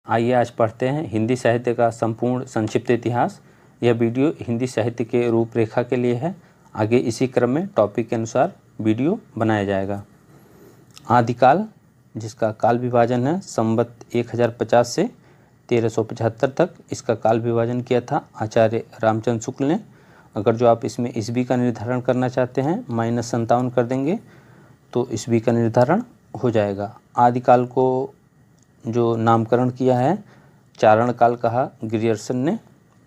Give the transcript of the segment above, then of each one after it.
आइए आज पढ़ते हैं हिंदी साहित्य का संपूर्ण संक्षिप्त इतिहास। यह वीडियो हिंदी साहित्य के रूपरेखा के लिए है। आगे इसी क्रम में टॉपिक के अनुसार वीडियो बनाया जाएगा। आदिकाल, जिसका काल विभाजन है संवत 1050 से 1375 तक, इसका काल विभाजन किया था आचार्य रामचंद्र शुक्ल ने। अगर जो आप इसमें ईस्वी का निर्धारण करना चाहते हैं -57 कर देंगे तो ईस्वी का निर्धारण हो जाएगा। आदिकाल को जो नामकरण किया है चारण काल कहा ग्रियर्सन ने,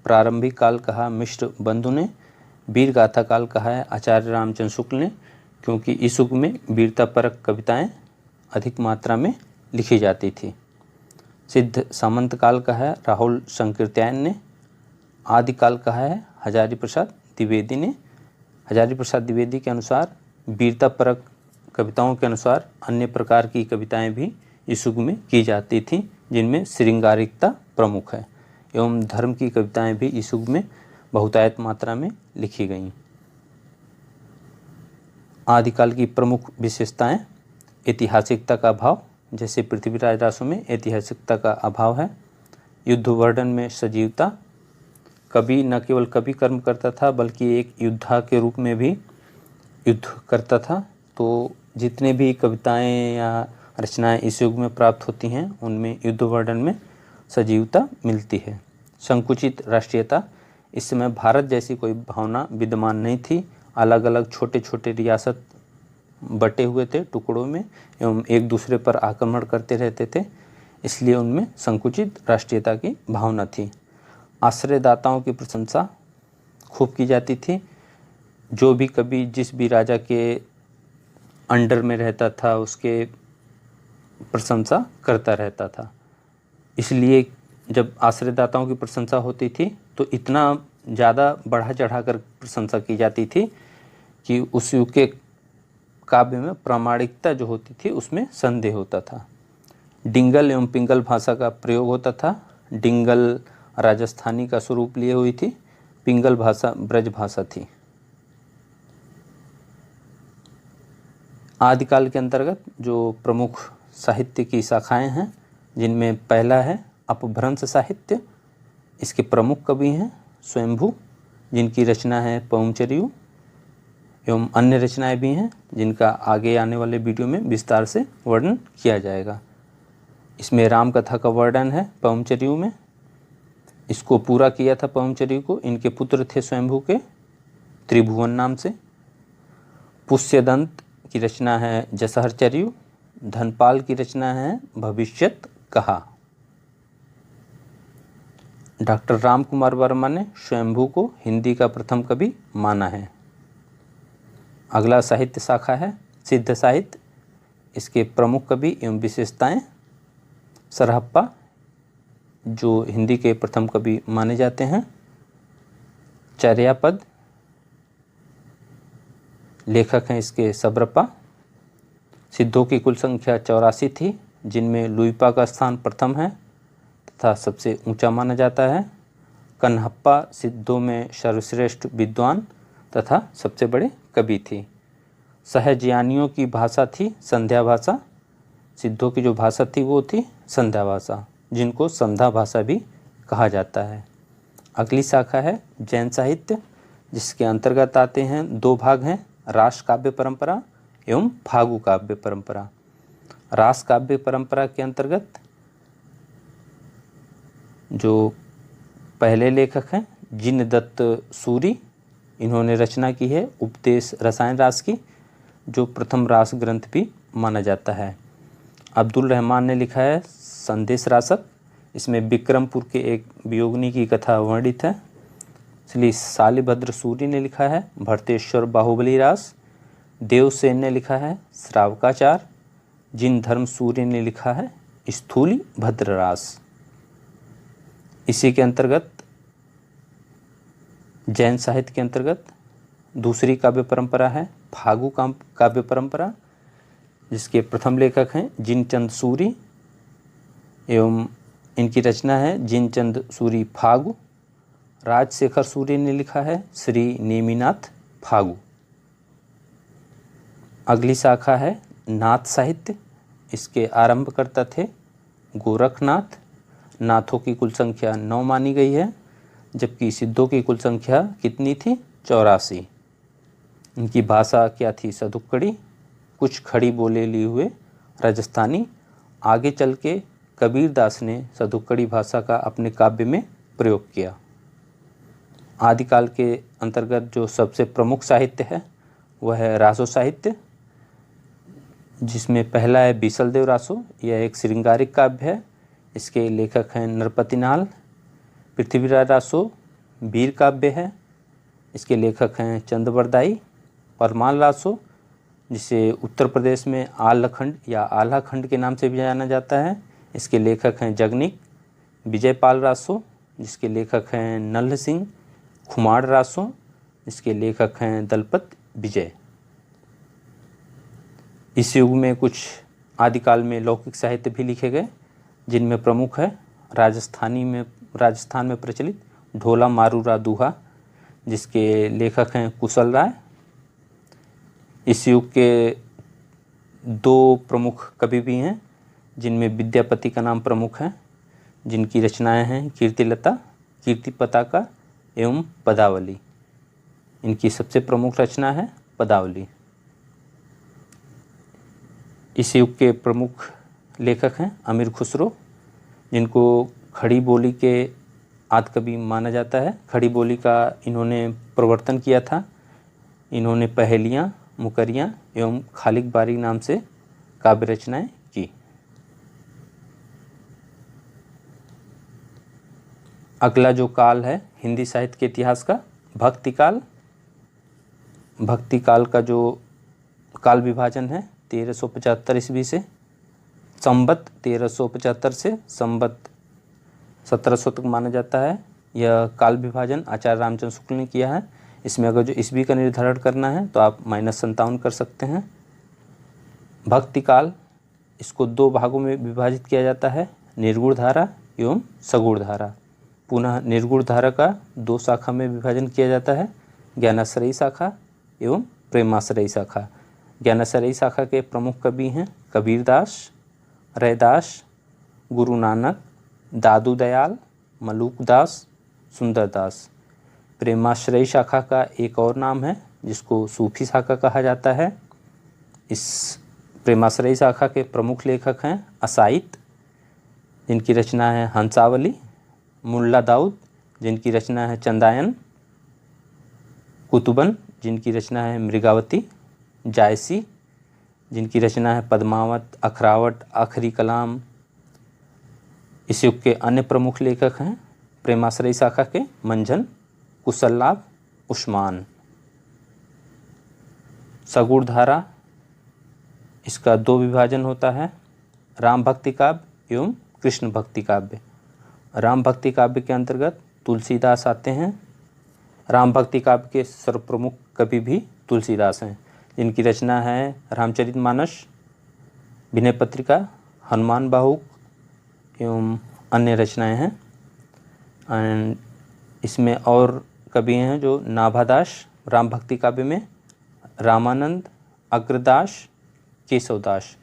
प्रारंभिक काल कहा मिश्र बंधु ने, वीर गाथा काल कहा है आचार्य रामचंद्र शुक्ल ने, क्योंकि इस युग में वीरतापरक कविताएं अधिक मात्रा में लिखी जाती थी। सिद्ध सामंत काल कहा है राहुल संकीर्त्यायन ने। आदिकाल कहा है हजारी प्रसाद द्विवेदी ने। हजारी प्रसाद द्विवेदी के अनुसार वीरतापरक कविताओं के अनुसार अन्य प्रकार की कविताएं भी इस युग में की जाती थीं, जिनमें श्रृंगारिकता प्रमुख है, एवं धर्म की कविताएं भी इस युग में बहुतायत मात्रा में लिखी गईं। आदिकाल की प्रमुख विशेषताएं: ऐतिहासिकता का अभाव, जैसे पृथ्वीराज रासों में ऐतिहासिकता का अभाव है। युद्ध वर्णन में सजीवता, कवि न केवल कवि कर्म करता था बल्कि एक योद्धा के रूप में भी युद्ध करता था। तो जितने भी कविताएं या रचनाएं इस युग में प्राप्त होती हैं उनमें युद्ध वर्णन में सजीवता मिलती है। संकुचित राष्ट्रीयता, इस समय भारत जैसी कोई भावना विद्यमान नहीं थी। अलग अलग छोटे छोटे रियासत बटे हुए थे टुकड़ों में एवं एक दूसरे पर आक्रमण करते रहते थे, इसलिए उनमें संकुचित राष्ट्रीयता की भावना थी। आश्रयदाताओं की प्रशंसा खूब की जाती थी। जो भी कवि जिस भी राजा के अंडर में रहता था उसके प्रशंसा करता रहता था, इसलिए जब आश्रयदाताओं की प्रशंसा होती थी तो इतना ज़्यादा बढ़ा चढ़ा कर प्रशंसा की जाती थी कि उस युग के काव्य में प्रामाणिकता जो होती थी उसमें संदेह होता था। डिंगल एवं पिंगल भाषा का प्रयोग होता था। डिंगल राजस्थानी का स्वरूप लिए हुई थी, पिंगल भाषा ब्रज भाषा थी। आदिकाल के अंतर्गत जो प्रमुख साहित्य की शाखाएं हैं, जिनमें पहला है अपभ्रंश साहित्य। इसके प्रमुख कवि हैं स्वयंभू, जिनकी रचना है पवनचरियु, एवं अन्य रचनाएं भी हैं जिनका आगे आने वाले वीडियो में विस्तार से वर्णन किया जाएगा। इसमें राम कथा का वर्णन है पवनचरियु में। इसको पूरा किया था पवनचरियु को इनके पुत्र थे स्वयंभू के, त्रिभुवन नाम से। पुष्यदंत की रचना है जसहरचर्यु। धनपाल की रचना है भविष्यत कहा। डॉक्टर राम कुमार वर्मा ने स्वयंभू को हिंदी का प्रथम कवि माना है। अगला साहित्य शाखा है सिद्ध साहित्य। इसके प्रमुख कवि एवं विशेषताएं: सरहप्पा, जो हिंदी के प्रथम कवि माने जाते हैं। चर्यापद, लेखक हैं इसके सबरप्पा। सिद्धों की कुल संख्या 84 थी, जिनमें लुइपा का स्थान प्रथम है तथा सबसे ऊंचा माना जाता है। कन्हप्पा सिद्धों में सर्वश्रेष्ठ विद्वान तथा सबसे बड़े कवि थी। सहजयानियों की भाषा थी संध्या भाषा। सिद्धों की जो भाषा थी वो थी संध्या भाषा, जिनको संध्या भाषा भी कहा जाता है। अगली शाखा है जैन साहित्य, जिसके अंतर्गत आते हैं दो भाग हैं, रास काव्य परंपरा एवं फागु काव्य परंपरा। रास काव्य परंपरा के अंतर्गत जो पहले लेखक हैं जिनदत्त सूरी, इन्होंने रचना की है उपदेश रसायन रास की, जो प्रथम रास ग्रंथ भी माना जाता है। अब्दुल रहमान ने लिखा है संदेश रासक। इसमें विक्रमपुर के एक वियोगिनी की कथा वर्णित है। इसलिए शालिभद्र सूरी ने लिखा है भरतेश्वर बाहुबली रास। देवसेन ने लिखा है श्रावकाचार। जिन धर्म सूर्य ने लिखा है स्थूली भद्र रास। इसी के अंतर्गत जैन साहित्य के अंतर्गत दूसरी काव्य परंपरा है फागु काव्य परंपरा, जिसके प्रथम लेखक हैं जिनचंद सूरी एवं इनकी रचना है जिनचंद सूरी फागु। राजशेखर सूरी ने लिखा है श्री नेमिनाथ फागु। अगली शाखा है नाथ साहित्य। इसके आरंभकर्ता थे गोरखनाथ। नाथों की कुल संख्या 9 मानी गई है, जबकि सिद्धों की कुल संख्या कितनी थी? 84। इनकी भाषा क्या थी? सदुक्कड़ी, कुछ खड़ी बोले लिए हुए राजस्थानी। आगे चल के कबीरदास ने सदुक्कड़ी भाषा का अपने काव्य में प्रयोग किया। आदिकाल के अंतर्गत जो सबसे प्रमुख साहित्य है वह है रासो साहित्य, जिसमें पहला है बीसलदेव रासो। यह एक श्रृंगारिक काव्य है। इसके लेखक हैं नरपतिनाल। पृथ्वीराज रासो वीर काव्य है। इसके लेखक हैं चंद्रबरदाई। परमाल रासो, जिसे उत्तर प्रदेश में आलखंड या आल्हाखंड के नाम से भी जाना जाता है, इसके लेखक हैं जगनिक। विजयपाल रासो, जिसके लेखक हैं नल्ह सिंह। खुमाड़ रासो, जिसके लेखक हैं दलपत विजय। इस युग में कुछ आदिकाल में लौकिक साहित्य भी लिखे गए, जिनमें प्रमुख है राजस्थान में प्रचलित ढोला मारूरा दूहा, जिसके लेखक हैं कुशल राय। इस युग के 2 प्रमुख कवि भी हैं, जिनमें विद्यापति का नाम प्रमुख है, जिनकी रचनाएं हैं कीर्तिलता, कीर्ति पताका एवं पदावली। इनकी सबसे प्रमुख रचना है पदावली। इस युग के प्रमुख लेखक हैं अमीर खुसरो, जिनको खड़ी बोली के आदि कवि माना जाता है। खड़ी बोली का इन्होंने प्रवर्तन किया था। इन्होंने पहेलियाँ, मुकरियाँ एवं खालिक बारी नाम से काव्य रचनाएं की। अगला जो काल है हिंदी साहित्य के इतिहास का, भक्ति काल। भक्ति काल का जो काल विभाजन है 1375 ईस्वी से संवत 1375 से संवत 1700 तक माना जाता है। यह काल विभाजन आचार्य रामचंद्र शुक्ल ने किया है। इसमें अगर जो ईस्वी का निर्धारण करना है तो आप -57 कर सकते हैं। भक्ति काल, इसको 2 भागों में विभाजित किया जाता है, निर्गुण धारा एवं सगुण धारा। पुनः निर्गुण धारा का 2 शाखा में विभाजन किया जाता है, ज्ञानाश्रयी शाखा एवं प्रेमाश्रयी शाखा। ज्ञानाश्रयी शाखा के प्रमुख कवि हैं कबीरदास, रैदास, गुरु नानक, दादू दयाल, मलूकदास, सुंदरदास। प्रेमाश्रयी शाखा का एक और नाम है जिसको सूफी शाखा कहा जाता है। इस प्रेमाश्रयी शाखा के प्रमुख लेखक हैं असाइत, जिनकी रचना है हंसावली, मुल्ला दाऊद, जिनकी रचना है चंदायन, कुतुबन, जिनकी रचना है मृगावती, जायसी, जिनकी रचना है पद्मावत, अखरावट, आखरी कलाम। इस युग के अन्य प्रमुख लेखक हैं प्रेमाश्रयी शाखा के मंझन, कुशललाभ, उस्मान। सगुण धारा, इसका 2 विभाजन होता है, राम भक्ति काव्य एवं कृष्ण भक्ति काव्य। राम भक्ति काव्य के अंतर्गत तुलसीदास आते हैं। राम भक्ति काव्य के सर्वप्रमुख कवि भी तुलसीदास हैं, जिनकी रचना है रामचरितमानस, विनय पत्रिका, हनुमान बाहुक एवं अन्य रचनाएं हैं। एंड इसमें और कवि हैं जो नाभादास राम भक्ति काव्य में, रामानंद, अग्रदास, केशवदास।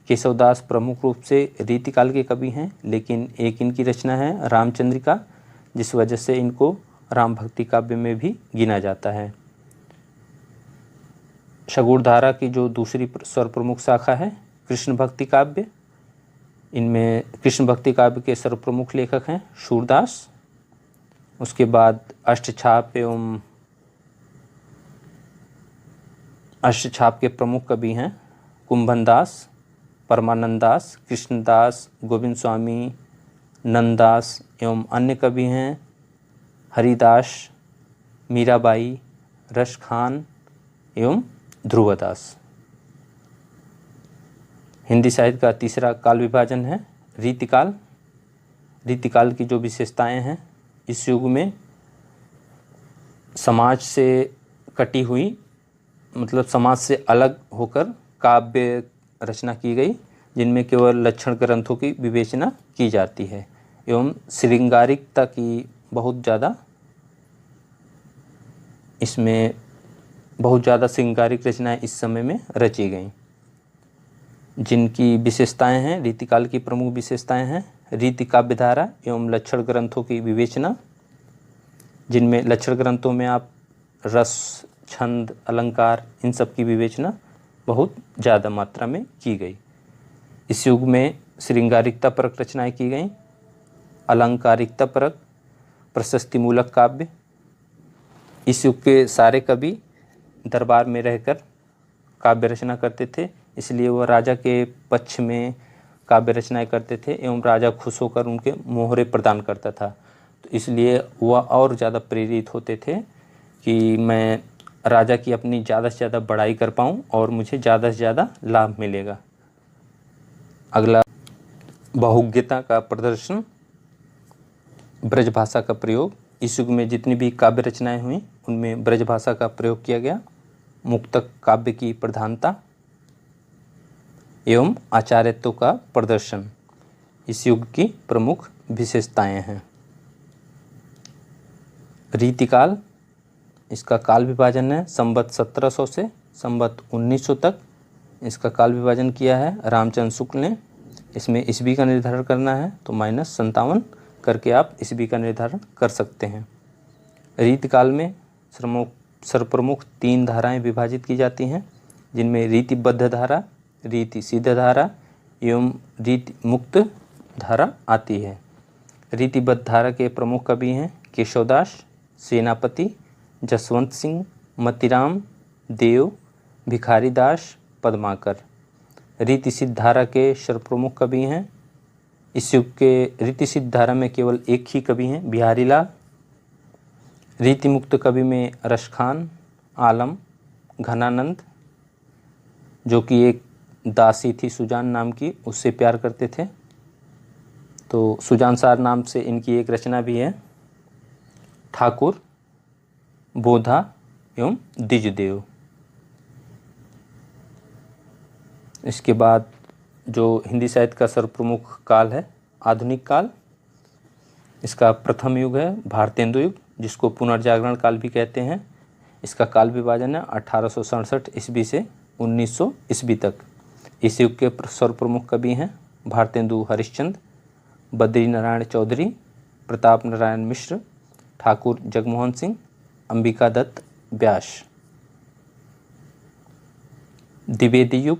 केशवदास प्रमुख रूप से रीतिकाल के कवि हैं, लेकिन एक इनकी रचना है रामचंद्रिका, जिस वजह से इनको राम भक्ति काव्य में भी गिना जाता है। सगुण धारा की जो दूसरी सर्वप्रमुख शाखा है कृष्ण भक्ति काव्य। इनमें कृष्ण भक्ति काव्य के सर्वप्रमुख लेखक हैं सूरदास। उसके बाद अष्टछाप एवं अष्टछाप के प्रमुख कवि हैं कुंभनदास, परमानंदास, कृष्णदास, गोविंद स्वामी, नंददास एवं अन्य कवि हैं हरिदास, मीराबाई, रश खान एवं ध्रुवदास। हिंदी साहित्य का तीसरा काल विभाजन है रीतिकाल। रीतिकाल की जो विशेषताएं हैं, इस युग में समाज से कटी हुई, मतलब समाज से अलग होकर काव्य रचना की गई, जिनमें केवल लक्षण ग्रंथों की विवेचना की जाती है एवं श्रृंगारिकता की बहुत ज़्यादा श्रृंगारिक रचनाएं इस समय में रची गईं। जिनकी विशेषताएं हैं, रीतिकाल की प्रमुख विशेषताएं हैं रीति काव्यधारा एवं लक्षण ग्रंथों की विवेचना, जिनमें लक्षण ग्रंथों में आप रस, छंद, अलंकार इन सब की विवेचना बहुत ज़्यादा मात्रा में की गई। इस युग में श्रृंगारिकता परक रचनाएं की गईं, अलंकारिकता परक, प्रशस्तिमूलक काव्य। इस युग के सारे कवि दरबार में रहकर काव्य रचना करते थे, इसलिए वह राजा के पक्ष में काव्य रचनाएं करते थे एवं राजा खुश होकर उनके मोहरे प्रदान करता था। तो इसलिए वह और ज़्यादा प्रेरित होते थे कि मैं राजा की अपनी ज़्यादा से ज़्यादा बड़ाई कर पाऊँ और मुझे ज़्यादा से ज़्यादा लाभ मिलेगा। अगला, बहुज्ञता का प्रदर्शन, ब्रज भाषा का प्रयोग। इस युग में जितनी भी काव्य रचनाएं हुई उनमें ब्रज भाषा का प्रयोग किया गया। मुक्तक काव्य की प्रधानता एवं आचार्यत्व का प्रदर्शन इस युग की प्रमुख विशेषताएं हैं। रीतिकाल, इसका काल विभाजन है संवत 1700 से संवत 1900 तक इसका काल विभाजन किया है रामचंद्र शुक्ल ने। इसमें ईस्वी का निर्धारण करना है तो -57 करके आप ईस्वी का निर्धारण कर सकते हैं। रीतिकाल में सर्वप्रमुख 3 धाराएं विभाजित की जाती हैं, जिनमें रीतिबद्ध धारा, रीति सिद्ध धारा एवं रीति मुक्त धारा आती है। रीतिबद्ध धारा के प्रमुख कवि हैं केशवदास, सेनापति, जसवंत सिंह, मतीराम, देव, भिखारी दास, पद्माकर। रीति सिद्ध धारा के सर्वप्रमुख कवि हैं, इस युग के रीति सिद्ध धारा में केवल एक ही कवि हैं, बिहारी लाल। रीति मुक्त कवि में रशखान, आलम, घनानंद, जो कि एक दासी थी सुजान नाम की, उससे प्यार करते थे, तो सुजानसार नाम से इनकी एक रचना भी है। ठाकुर, बोधा एवं द्विजदेव। इसके बाद जो हिंदी साहित्य का सर्वप्रमुख काल है आधुनिक काल, इसका प्रथम युग है भारतेंदु युग, जिसको पुनर्जागरण काल भी कहते हैं। इसका काल विभाजन है 1867 ईस्वी से 1900 ईस्वी तक। इस युग के सर्वप्रमुख कवि हैं भारतेंदु हरिश्चंद्र, बद्री नारायण चौधरी, प्रताप नारायण मिश्र, ठाकुर जगमोहन सिंह, अंबिका दत्त व्यास। द्विवेदी युग,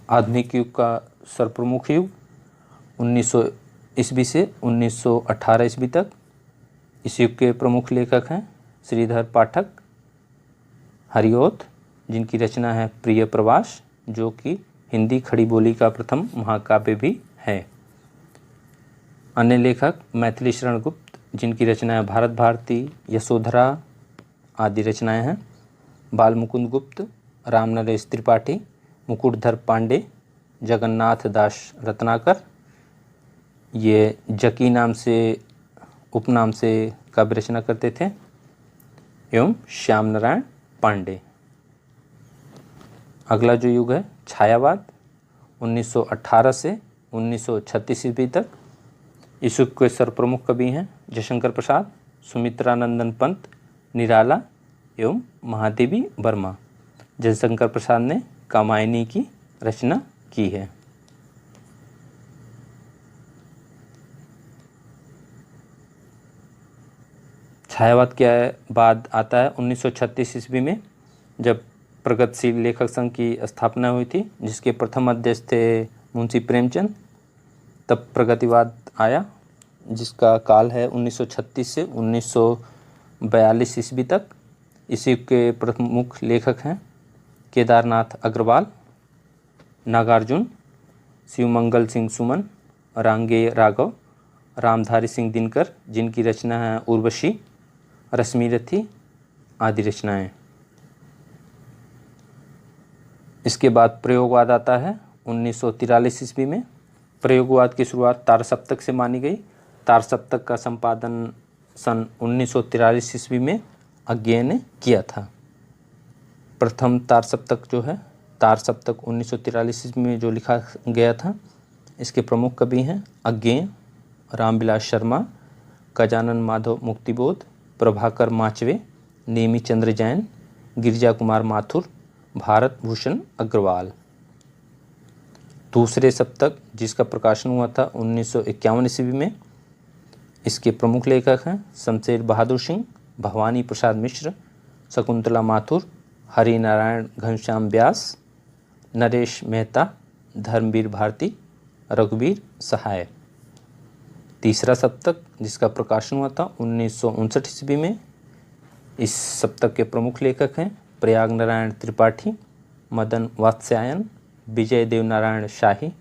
आधुनिक युग का सर्वप्रमुख युग 1900 ईस्वी से 1918 ईस्वी तक। इस युग के प्रमुख लेखक हैं श्रीधर पाठक, हरिओत, जिनकी रचना है प्रिय प्रवास, जो कि हिंदी खड़ी बोली का प्रथम महाकाव्य भी है। अन्य लेखक मैथिली शरण गुप्त, जिनकी रचना है भारत भारती, यशोधरा आदि रचनाएं हैं। बाल मुकुंद गुप्त, राम नरेश त्रिपाठी, मुकुटधर पांडे, जगन्नाथ दास रत्नाकर, ये जकी नाम से उपनाम से काव्य रचना करते थे, एवं श्याम नारायण पांडे। अगला जो युग है छायावाद, 1918 से 1936 ईस्वी तक। इस युग के सर्वप्रमुख कवि हैं जयशंकर प्रसाद, सुमित्रानंदन पंत, निराला एवं महादेवी वर्मा। जयशंकर प्रसाद ने कामायनी की रचना की है। छायावाद के बाद आता है 1936 ईस्वी में, जब प्रगतिशील लेखक संघ की स्थापना हुई थी, जिसके प्रथम अध्यक्ष थे मुंशी प्रेमचंद। तब प्रगतिवाद आया, जिसका काल है 1936 से 1942 ईस्वी तक। इस युग के प्रमुख लेखक हैं केदारनाथ अग्रवाल, नागार्जुन, शिवमंगल सिंह सुमन, रांगेय राघव, रामधारी सिंह दिनकर, जिनकी रचना है उर्वशी, रश्मिरथी आदि रचनाएं। इसके बाद प्रयोगवाद आता है 1943 ईस्वी में। प्रयोगवाद की शुरुआत तार सप्तक से मानी गई। तार सप्तक का संपादन सन 1943 ईस्वी में अज्ञेय ने किया था। प्रथम तार सप्तक जो है, तार सप्तक 1943 ईस्वी में जो लिखा गया था, इसके प्रमुख कवि हैं अज्ञेय, रामविलास शर्मा, गजानन माधव मुक्तिबोध, प्रभाकर माचवे, नेमी चंद्र जैन, गिरिजा कुमार माथुर, भारत भूषण अग्रवाल। दूसरे सप्तक जिसका प्रकाशन हुआ था 1951 ईस्वी में। इसके प्रमुख लेखक हैं शमशेर बहादुर सिंह, भवानी प्रसाद मिश्र, शकुंतला माथुर, हरिनारायण घनश्याम व्यास, नरेश मेहता, धर्मवीर भारती, रघुवीर सहाय। तीसरा सप्तक जिसका प्रकाशन हुआ था 1959 ईस्वी में। इस सप्तक के प्रमुख लेखक हैं प्रयाग नारायण त्रिपाठी, मदन वात्स्यायन, विजय देव नारायण शाही,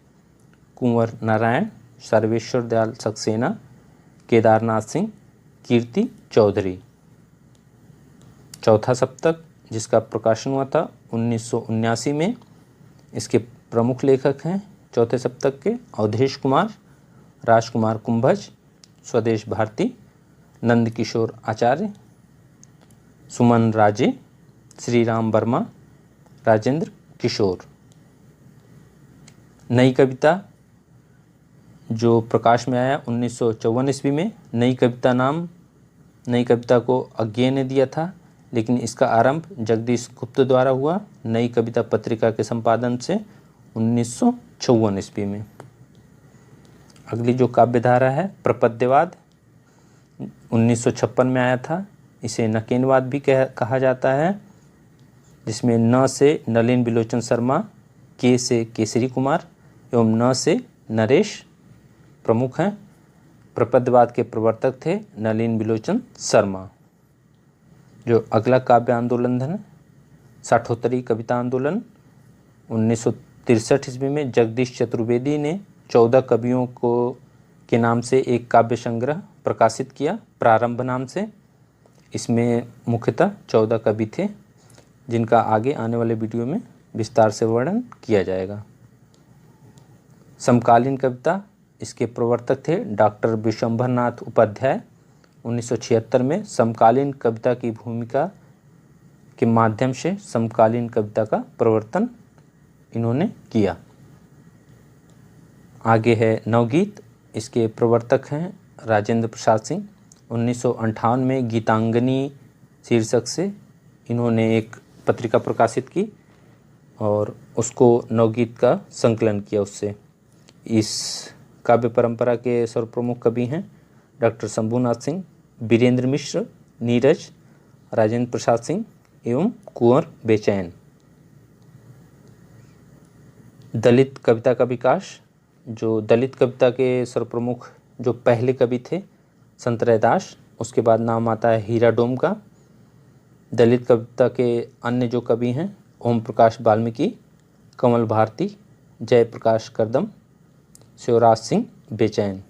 कुंवर नारायण, सर्वेश्वर दयाल सक्सेना, केदारनाथ सिंह, कीर्ति चौधरी। चौथा सप्तक जिसका प्रकाशन हुआ था 1979 में। इसके प्रमुख लेखक हैं चौथे सप्तक के अवधेश कुमार, राजकुमार कुंभज, स्वदेश भारती, नंदकिशोर आचार्य, सुमन राजे, श्री राम वर्मा, राजेंद्र किशोर। नई कविता जो प्रकाश में आया 1954 ईस्वी में। नई कविता को अज्ञेय ने दिया था, लेकिन इसका आरंभ जगदीश गुप्त द्वारा हुआ नई कविता पत्रिका के संपादन से 1954 ईस्वी में। अगली जो काव्यधारा है प्रपद्यवाद 1956 में आया था। इसे नकेनवाद भी कहा जाता है, जिसमें न से नलिन बिलोचन शर्मा, के से केसरी कुमार एवं न से नरेश प्रमुख हैं। प्रपद्यवाद के प्रवर्तक थे नलिन बिलोचन शर्मा। जो अगला काव्य आंदोलन है साठोत्तरी कविता आंदोलन 1963 ईस्वी में जगदीश चतुर्वेदी ने 14 कवियों के नाम से एक काव्य संग्रह प्रकाशित किया प्रारंभ नाम से। इसमें मुख्यतः 14 कवि थे, जिनका आगे आने वाले वीडियो में विस्तार से वर्णन किया जाएगा। समकालीन कविता इसके प्रवर्तक थे डॉक्टर विश्वंभरनाथ उपाध्याय। 1976 में समकालीन कविता की भूमिका के माध्यम से समकालीन कविता का प्रवर्तन इन्होंने किया। आगे है नवगीत। इसके प्रवर्तक हैं राजेंद्र प्रसाद सिंह। 1958 में गीतांगनी शीर्षक से इन्होंने एक पत्रिका प्रकाशित की और उसको नवगीत का संकलन किया उससे। इस काव्य परंपरा के सर्वप्रमुख कवि हैं डॉक्टर शंभुनाथ सिंह, वीरेंद्र मिश्र, नीरज, राजेंद्र प्रसाद सिंह एवं कुंवर बेचैन। दलित कविता का विकास। जो दलित कविता के सर्वप्रमुख जो पहले कवि थे संत रैदास, उसके बाद नाम आता है हीरा डोम का। दलित कविता के अन्य जो कवि हैं ओम प्रकाश वाल्मीकि, कमल भारती, जयप्रकाश करदम, शिवराज सिंह बेचैन।